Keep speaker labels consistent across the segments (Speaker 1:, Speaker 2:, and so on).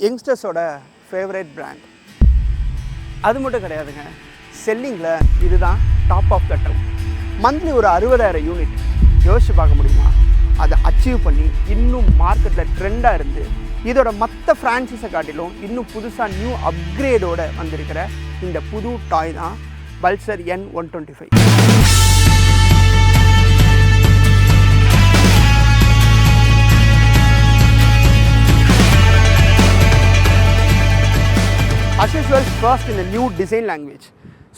Speaker 1: யங்ஸ்டர்ஸோட favourite brand. அது மட்டும் கிடையாதுங்க, செல்லிங்கில் இதுதான் top of the town. Monthly ஒரு 60,000 யூனிட் யோசிச்சு பார்க்க முடியுமா? அதை அச்சீவ் பண்ணி இன்னும் மார்க்கெட்டில் ட்ரெண்டாக இருந்து இதோட மற்ற ஃப்ரான்ச்சைஸை காட்டிலும் இன்னும் புதுசாக நியூ அப்கிரேடோடு வந்திருக்கிற இந்த புது டாய் தான் Pulsar N125. As usual, first in the new design language.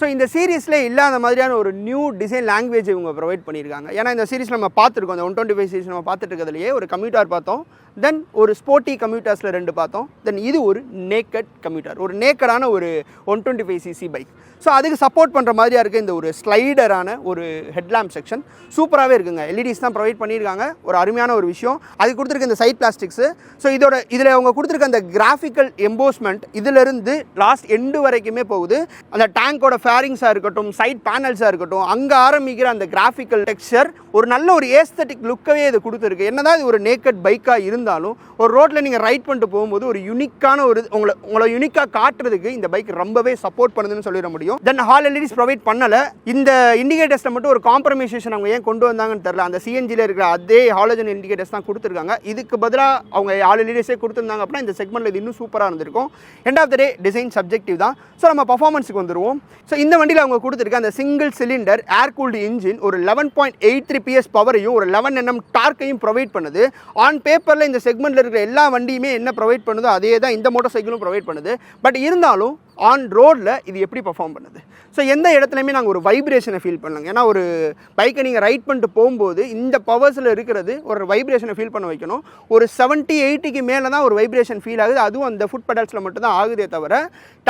Speaker 1: So இந்த சீரீஸில் இல்லாத மாதிரியான ஒரு நியூ டிசைன் லாங்குவேஜ் இவங்க ப்ரொவைட் பண்ணியிருக்காங்க. ஏன்னா இந்த சீரீஸ் நம்ம பார்த்துருக்கோம், அந்த 125 சீரீஸ் நம்ம பார்த்துட்டு இருக்கிறதுலையே ஒரு கம்யூட்டர் பார்த்தோம், தென் ஒரு ஸ்போர்ட்டி கம்யூட்டர்ஸில் 2 பார்த்தோம், தென் இது ஒரு நேக்கட் கம்யூட்டர், ஒரு நேக்கடான ஒரு 125cc பைக். ஸோ அதுக்கு சப்போர்ட் பண்ணுற மாதிரியாக இருக்குது இந்த ஒரு ஸ்லைடரான ஒரு ஹெட்லாம்ப் செக்ஷன். சூப்பராகவே இருக்குங்க, எல்இடிஸ் தான் ப்ரொவைட் பண்ணியிருக்காங்க. ஒரு அருமையான ஒரு விஷயம் அது கொடுத்துருக்க இந்த சைட் பிளாஸ்டிக்ஸு. ஸோ இதில் அவங்க கொடுத்துருக்க அந்த கிராஃபிக்கல் எம்போஸ்மெண்ட் இதிலிருந்து லாஸ்ட் எண்டு வரைக்குமே போகுது. அந்த டேங்கோட ஃபேரிங்ஸாக இருக்கட்டும், சைட் பேனல்ஸாக இருக்கட்டும், அங்கே ஆரம்பிக்கிற அந்த கிராஃபிக்கல் டெக்ஸ்சர் ஒரு நல்ல ஒரு ஏஸ்தட்டிக் லுக்கவே இது கொடுத்துருக்கு. என்னதான் இது ஒரு நேக்கட் பைக்காக இருந்தாலும் ஒரு ரோட்டில் நீங்கள் ரைட் பண்ணிட்டு போகும்போது ஒரு யூனிக்கான ஒரு உங்களை யூனிக்காக காட்டுறதுக்கு இந்த பைக் ரொம்பவே சப்போர்ட் பண்ணுதுன்னு சொல்லிட முடியும். தென் ஹால் எல்இடிஸ் ப்ரொவைட் பண்ணலை. இந்த இண்டிகேட்டர்ஸில் மட்டும் ஒரு காம்ப்ரமைசேஷன் அவங்க ஏன் கொண்டு வந்தாங்கன்னு தெரியல. அந்த சிஎன்ஜியில் இருக்கிற அதே ஹாலஜன் இண்டிகேட்டர்ஸ் தான் கொடுத்துருக்காங்க. இதுக்கு பதிலாக அவங்க ஹால் எல்இடிஸே கொடுத்துருந்தாங்க அப்படின்னா இந்த செக்மெண்ட்டில் இது இன்னும் சூப்பராக இருந்திருக்கும். End of the day design subjective தான். ஸோ நம்ம பர்ஃபார்மன்ஸுக்கு வந்துடுவோம். ஸோ இந்த வண்டியில் அவங்க கொடுத்துருக்க அந்த single cylinder air cooled engine ஒரு 11.83 PS பவரையும் ஒரு 11 Nm டார்க்கையும் ப்ரொவைட் பண்ணுது. ஆன் பேப்பரில் இந்த செக்மெண்ட்டில் இருக்கிற எல்லா வண்டியுமே என்ன ப்ரொவைட் பண்ணுதோ அதே தான் இந்த மோட்டார் சைக்கிளும் ப்ரொவைட் பண்ணுது. பட் இருந்தாலும் ஆன் ரோடில் இது எப்படி பர்ஃபார்ம் பண்ணுது? ஸோ எந்த இடத்துலையுமே நாங்கள் ஒரு வைப்ரேஷனை ஃபீல் பண்ணலாங்க. ஏன்னா ஒரு பைக்கை நீங்கள் ரைட் பண்ணிட்டு போகும்போது இந்த பவர்ஸில் இருக்கிறது ஒரு வைப்ரேஷனை ஃபீல் பண்ண வைக்கணும். ஒரு 70-80க்கு மேலே தான் ஒரு வைப்ரேஷன் ஃபீல் ஆகுது. அதுவும் அந்த ஃபுட் பெடல்ஸில் மட்டும் தான் ஆகுதே தவிர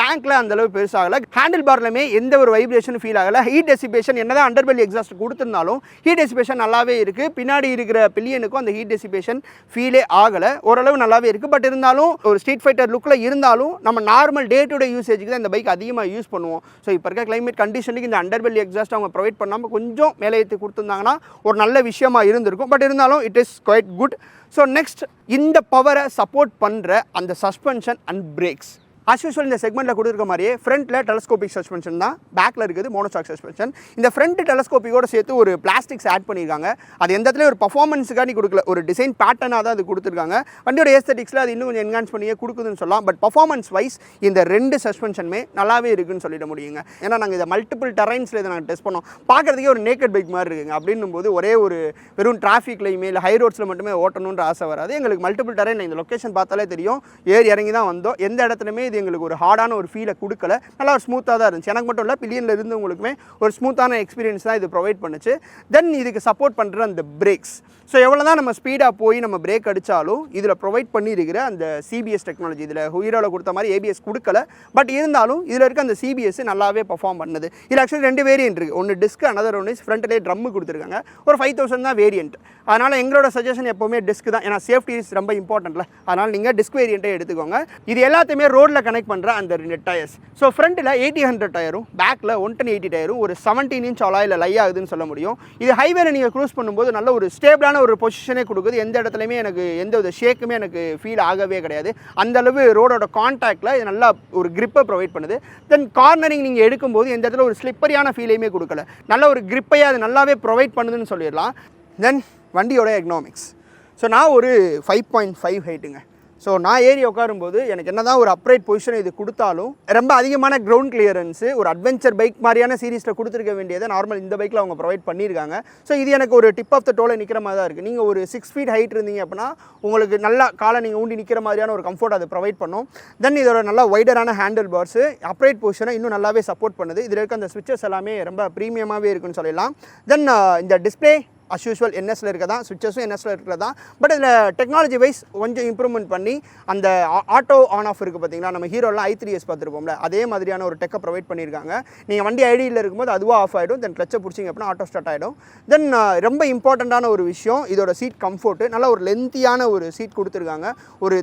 Speaker 1: டேங்க்கில் அந்தளவு பெருசாகலை. ஹேண்டில் பார்லையுமே எந்த ஒரு வைப்ரேஷன் ஃபீல் ஆகலை. ஹீட் டெசிபேஷன் என்ன தான் அண்டர்பெல்லி எக்ஸாஸ்ட் கொடுத்துருந்தாலும் ஹீட் டெசிபேஷன் நல்லாவே இருக்குது. பின்னாடி இருக்கிற பில்லியனுக்கும் அந்த ஹீட் டெசிபேஷன் ஃபீலே ஆகலை. ஓரளவு நல்லாவே இருக்குது. பட் இருந்தாலும் ஒரு ஸ்ட்ரீட் ஃபைட்டர் லுக்கில் இருந்தாலும் நம்ம நார்மல் டே டு டே யூசேஜுக்கு தான் இந்த பைக் அதிகமாக யூஸ் பண்ணுவோம். ஸோ இப்போ இருக்க கிளைமேட் கண்டிஷனுக்கு இந்த அண்டர்பெல்லி எக்ஸாஸ்ட் அவங்க ப்ரொவைட் பண்ணாமல் கொஞ்சம் மேலே ஏற்றி கொடுத்துருந்தாங்கன்னா ஒரு நல்ல விஷயமா இருந்திருக்கும். பட் இருந்தாலும் it is quite good. So next இந்த பவரை சப்போர்ட் பண்ணுற அந்த suspension and brakes. As usual இந்த செக்மெண்ட்டில் கொடுத்துருக்க மாதிரியே ஃப்ரண்ட்டில் டெலஸ்கோபிக் சஸ்பென்ஷன் தான், பேக்கில் இருக்குது மோனோஷாக் சஸ்பென்ஷன். இந்த ஃப்ரண்ட் டெலஸ்கோப்பிக்கோடு சேர்த்து ஒரு பிளாஸ்டிக்ஸ் ஆட் பண்ணியிருக்காங்க. அது எந்த இடத்துல ஒரு பர்ஃபார்மன்ஸுக்காண்டி கொடுக்கல, ஒரு டிசைன் பேட்டர்னாக தான் அது கொடுத்துருக்காங்க. வண்டியோட ஏஸ்தட்டிக்ஸில் அது இன்னும் கொஞ்சம் என்ஹான்ஸ் பண்ணியே கொடுக்குதுன்னு சொல்லலாம். பட் பர்ஃபார்மன்ஸ் வைஸ் இந்த 2 சஸ்பென்ஷனுமே நல்லாவே இருக்குதுன்னு சொல்லிட முடியுங்க. ஏன்னா நாங்கள் இதை மல்டிபிள் டெரைன்ஸில் இதை நாங்கள் டெஸ்ட் பண்ணோம். பார்க்குறதுக்கே ஒரு நேக்கட் பைக் மாதிரி இருக்குங்க. அப்படின்னும் போது ஒரே ஒரு வெறும் டிராஃபிக்லையுமே இல்லை ஹை ரோட்ஸில் மட்டுமே ஓட்டணுன்ற ஆசை வராது. எங்களுக்கு மல்டிபிள் டெரைன் இந்த லொக்கேஷன் பார்த்தாலே தெரியும். ஏறி இறங்கி தான் வந்தோம். எந்த இடத்துலையுமே இது எங்களுக்கு ஒரு ஹார்டான ஒரு ஃபீலை கொடுக்கல. நல்லா ஒரு ஸ்மூத்தாக தான் இருந்துச்சு. எனக்கு மட்டும் இல்லை, பில்லியனில் இருந்தவங்களுக்குமே ஒரு ஸ்மூத்தான எக்ஸ்பீரியன்ஸ் தான் இது ப்ரொவைட் பண்ணுச்சு. தென் இதுக்கு சப்போர்ட் பண்ணுற அந்த பிரேக்ஸ். ஸோ எவ்வளோ தான் நம்ம ஸ்பீடாக போய் நம்ம பிரேக் அடித்தாலும் இதில் ப்ரொவைட் பண்ணியிருக்கிற அந்த சிபிஎஸ் டெக்னாலஜி, இதில் ஹீரோவில் கொடுத்த மாதிரி ஏபிஎஸ் கொடுக்கல. பட் இருந்தாலும் இதில் இருக்க அந்த சிபிஎஸ் நல்லாவே பர்ஃபார்ம் பண்ணுது. இதில் ஆக்சுவலி 2 வேரியன்ட் இருக்குது. ஒன்று டிஸ்க், அனதர் ஒன்று ஃப்ரண்ட்லேயே ட்ரம்மு கொடுத்துருக்காங்க. ஒரு 5000 தான் வேரியன்ட். அதனால் எங்களோட சஜஷன் எப்போவுமே டிஸ்க் தான். ஏன்னா சேஃப்டி இஸ் ரொம்ப இம்பார்ட்டன்ட்ல. அதனால் நீங்கள் டிஸ்க் வேரியண்ட்டே எடுத்துக்கோங்க. இது எல்லாத்தையுமே ரோடில் கனெக்ட் பண்ணுற அந்த 2 டயர்ஸ். ஸோ ஃப்ரண்ட்டில் 80-100 டயரும், பேக்கில் 110-80 டயரும் ஒரு 17 inch அலாயில் லை ஆகுதுன்னு சொல்ல முடியும். இது ஹைவேல நீங்கள் க்ரூஸ் பண்ணும்போது நல்ல ஒரு ஸ்டேபிளான ஒரு பொசிஷனே கொடுக்குது. எந்த இடத்துலையுமே எனக்கு எந்த ஒரு ஷேக்குமே எனக்கு ஃபீல் ஆகவே கிடையாது. அந்தளவு ரோடோட கான்டாக்டில் இது நல்லா ஒரு கிரிப்பை ப்ரொவைட் பண்ணுது. தென் கார்னரிங் நீங்கள் எடுக்கும்போது எந்த இடத்துல ஒரு ஸ்லிப்பரியான ஃபீலையுமே கொடுக்கல. நல்ல ஒரு கிரிப்பையை அது நல்லாவே ப்ரொவைட் பண்ணுதுன்னு சொல்லிடலாம். தென் வண்டியோட எக்னாமிக்ஸ். ஸோ நான் ஒரு 5.5 ஹைட்டுங்க. ஸோ நான் ஏறி உட்காரும்போது எனக்கு என்ன தான் ஒரு அப்ரைட் பொசிஷன் இது கொடுத்தாலும் ரொம்ப அதிகமான கிரவுண்ட் கிளியரன்ஸு ஒரு அட்வென்ச்சர் பைக் மாதிரியான சீரீஸில் கொடுத்துருக்க வேண்டியதை நார்மல் இந்த பைக்கில் அவங்க ப்ரொவைட் பண்ணியிருக்காங்க. ஸோ இது எனக்கு ஒரு டிப் ஆஃப் த டோலை நிற்கிற மாதிரி தான் இருக்குது. நீங்கள் ஒரு 6 feet ஹைட் இருந்தீங்க அப்படின்னா உங்களுக்கு நல்லா காலை நீங்கள் ஊண்டி நிற்கிற மாதிரியான ஒரு கம்ஃபர்ட் அது ப்ரொவைட் பண்ணும். தென் இதோட நல்லா வைடரான ஹேண்டில் பார்ஸு அப்ரைட் பொசிஷனை இன்னும் நல்லாவே சப்போர்ட் பண்ணுது. இதில் இருக்க அந்த ஸ்விட்சஸ் எல்லாமே ரொம்ப ப்ரீமியமாகவே இருக்குன்னு சொல்லலாம். தென் இந்த டிஸ்பிளே அஸ் யூஸ்வல் என்எஸ்ல இருக்கதா, சுவிச்சஸும் என்எஸ்ல இருக்கிறதா. பட் இதில் டெக்னாலஜி வைஸ் கொஞ்சம் இம்ப்ரூவ்மெண்ட் பண்ணி அந்த ஆட்டோ ஆன் ஆஃப் இருக்குது பார்த்தீங்களா, நம்ம ஹீரோலாம் i3s பார்த்துருப்போம்ல, அதே மாதிரியான ஒரு டெக்கை ப்ரொவைட் பண்ணியிருக்காங்க. நீங்கள் வண்டி ஐடியில் இருக்கும்போது அதுவாக ஆஃப் ஆகிடும். தென் கிளச்சை பிடிச்சிங்க அப்படின்னா ஆட்டோ ஸ்டார்ட் ஆகிடும். தென் ரொம்ப இம்பார்ட்டண்ட்டான ஒரு விஷயம் இதோட சீட் கம்ஃபர்ட்டு. நல்லா ஒரு லென்த்தியான ஒரு சீட் கொடுத்துருக்காங்க. ஒரு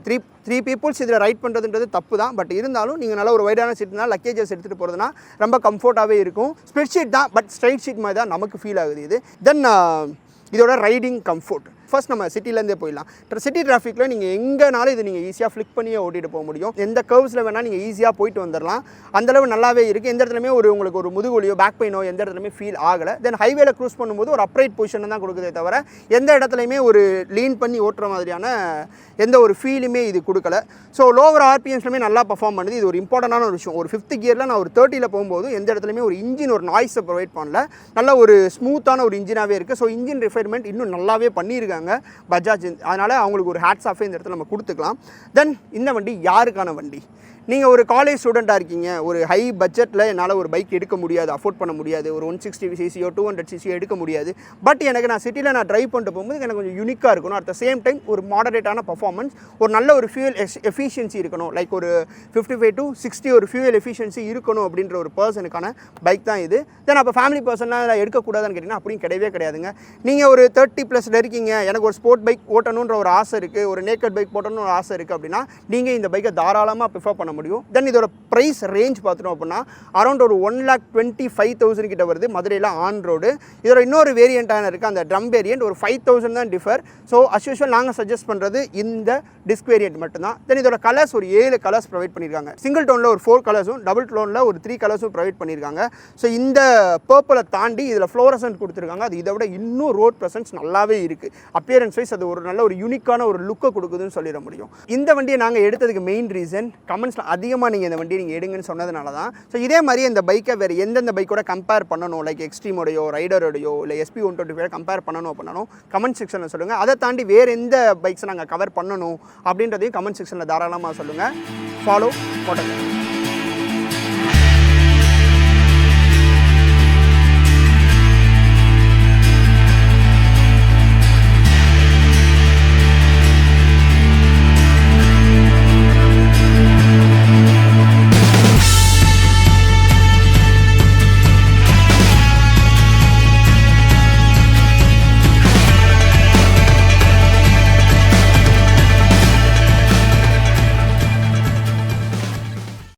Speaker 1: த்ரீ பீப்புள்ஸ் இதில் ரைட் பண்ணுறதுன்றது தப்பு தான். பட் இருந்தாலும் நீங்கள் நல்லா ஒரு வைடான சீட்னா லக்கேஜஸ் எடுத்துகிட்டு போகிறதுனா ரொம்ப கம்ஃபர்ட்டாகவே இருக்கும். ஸ்ப்ளிட் சீட் தான், பட் ஸ்ட்ரைட் சீட் மாதிரி தான் நமக்கு ஃபீல் ஆகுது இது. தென் இதோட ரைடிங் கம்ஃபர்ட். ஃபர்ஸ்ட் நம்ம சிட்டிலேருந்தே போயிடலாம். சிட்டி டிராஃபிக்கில் நீங்கள் எங்கேனாலும் இது நீங்கள் ஈஸியாக ஃப்ளிக் பண்ணியே ஓட்டிகிட்டு போக முடியும். எந்த கர்வ்ஸில் வேணால் நீங்கள் ஈஸியாக போயிட்டு வந்துடலாம். அந்தளவு நல்லாவே இருக்குது. எந்த இடத்துலையுமே உங்களுக்கு ஒரு முதுகுலியோ பேக் பெயினோ எந்த இடத்துலையுமே ஃபீல் ஆகலை. தென் ஹைவேல க்ரூஸ் பண்ணும்போது ஒரு அப்ரைட் பொசிஷன் தான் கொடுக்குதே தவிர எந்த இடத்துலையுமே ஒரு லீன் பண்ணி ஓட்டுற மாதிரியான எந்த ஒரு ஃபீலுமே இது கொடுக்கல. ஸோ லோவர் ஆர்பிஎம்ஸ்லுமே நல்லா பர்ஃபார்ம் பண்ணுது. இது ஒரு இம்பார்ட்டண்டான ஒரு விஷயம். ஒரு 5th கியரில் நான் ஒரு 30ல் போகும்போது எந்த இடத்துலையுமே ஒரு இன்ஜின் ஒரு நாய்ஸை ப்ரொவைட் பண்ணல. நல்ல ஒரு ஸ்மூத்தான ஒரு இன்ஜினாகவே இருக்குது. ஸோ இன்ஜின் ரிஃபைன்மெண்ட் இன்னும் நல்லாவே பண்ணியிருக்காங்க பஜாஜ். அதனால் அவங்களுக்கு ஒரு ஹேட்ஸ் ஆஃபே இந்த இடத்துல நம்ம கொடுத்துக்கலாம். தென் இந்த வண்டி யாருக்கான வண்டி? நீங்கள் ஒரு காலேஜ் ஸ்டூடெண்ட்டாக இருக்கீங்க, ஒரு ஹை பட்ஜெட்டில் என்னால் ஒரு பைக் எடுக்க முடியாது, அஃபோர்ட் பண்ண முடியாது, ஒரு 160cc 200cc எடுக்க முடியாது. பட் எனக்கு நான் சிட்டியில் நான் ட்ரைவ் பண்ணிட்டு போகும்போது எனக்கு கொஞ்சம் யூனிக்காக இருக்கணும். அட் த சேம் டைம் ஒரு மாடரேட்டான பர்ஃபார்மன்ஸ், ஒரு நல்ல ஒரு ஃபியூல் எஃபிஷியன்சி இருக்கணும். லைக் ஒரு 55 to 60 ஒரு ஃபியூல் எஃபிஷியன்சி இருக்கணும் அப்படின்ற ஒரு பர்சனுக்கான பைக் தான் இது. தென் அப்போ ஃபேமிலி பர்சன்லாம் எடுக்கக்கூடாதுன்னு கேட்டிங்கன்னா அப்படியும் கிடையவே கிடையாதுங்க. நீங்கள் ஒரு 30+ இருக்கீங்க, எனக்கு ஒரு ஸ்போர்ட் பைக் ஓட்டணுன்ற ஒரு ஆசை இருக்குது, ஒரு நேக்கட் பைக் போட்டணும்னு ஒரு ஆசை இருக்குது அப்படின்னா நீங்கள் இந்த பைக்கை தாராளமாக ப்ரிஃபர் பண்ண முடியும். தென் இதோட ப்ரைஸ் ரேஞ்ச் பார்த்துட்டோம் அப்படின்னா அரௌண்ட் ஒரு 1,25,000 கிட்ட வருது மதுரையில் ஆன் ரோடு. இதோட இன்னொரு வேரியண்ட்டான இருக்குது, அந்த ட்ரம் வேரியண்ட், ஒரு 5,000 தான் டிஃபர். ஸோ அஸ் யூஷுவல் நாங்கள் சஜஸ்ட் பண்ணுறது இந்த டிஸ்க் வேரியண்ட் மட்டும்தான். தென் இதோட கலர்ஸ் ஒரு 7 கலர்ஸ் ப்ரொவைட் பண்ணியிருக்காங்க. சிங்கிள் டோனில் ஒரு 4 கலர்ஸும், டபுள் டோனில் ஒரு 3 கலர்ஸும் ப்ரொவைட் பண்ணியிருக்காங்க. ஸோ இந்த பர்பிளை தாண்டி இதில் ஃப்ளோரசன்ட் கொடுத்துருக்காங்க. அது இதை விட இன்னும் ரோட் ப்ரெசன்ஸ் நல்லாவே இருக்குது. அப்பியரன்ஸ் வைஸ் அது ஒரு நல்ல ஒரு யூனிக்கான ஒரு லுக்கை கொடுக்குதுன்னு சொல்லிட முடியும். இந்த வண்டியை நாங்கள் எடுத்ததுக்கு மெயின் ரீசன் கமெண்ட்ஸில் அதிகமாக நீங்கள் இந்த வண்டியை நீங்கள் எடுங்கன்னு சொன்னதுனால தான். ஸோ இதே மாதிரி இந்த பைக்கை வேறு எந்தெந்த பைக்கோட கம்பேர் பண்ணணும், லைக் எக்ஸ்ட்ரீமோடையோ ரைடரோடையோ இல்லை SP 125 கம்பேர் பண்ணணும் கமெண்ட் செக்ஷனில் சொல்லுங்கள். அதை தாண்டி வேறு எந்த பைக்ஸை நாங்கள் கவர் பண்ணணும் அப்படின்றதையும் கமெண்ட் செக்ஷனில் தாராளமாக சொல்லுங்கள். ஃபாலோ போட்டோம்.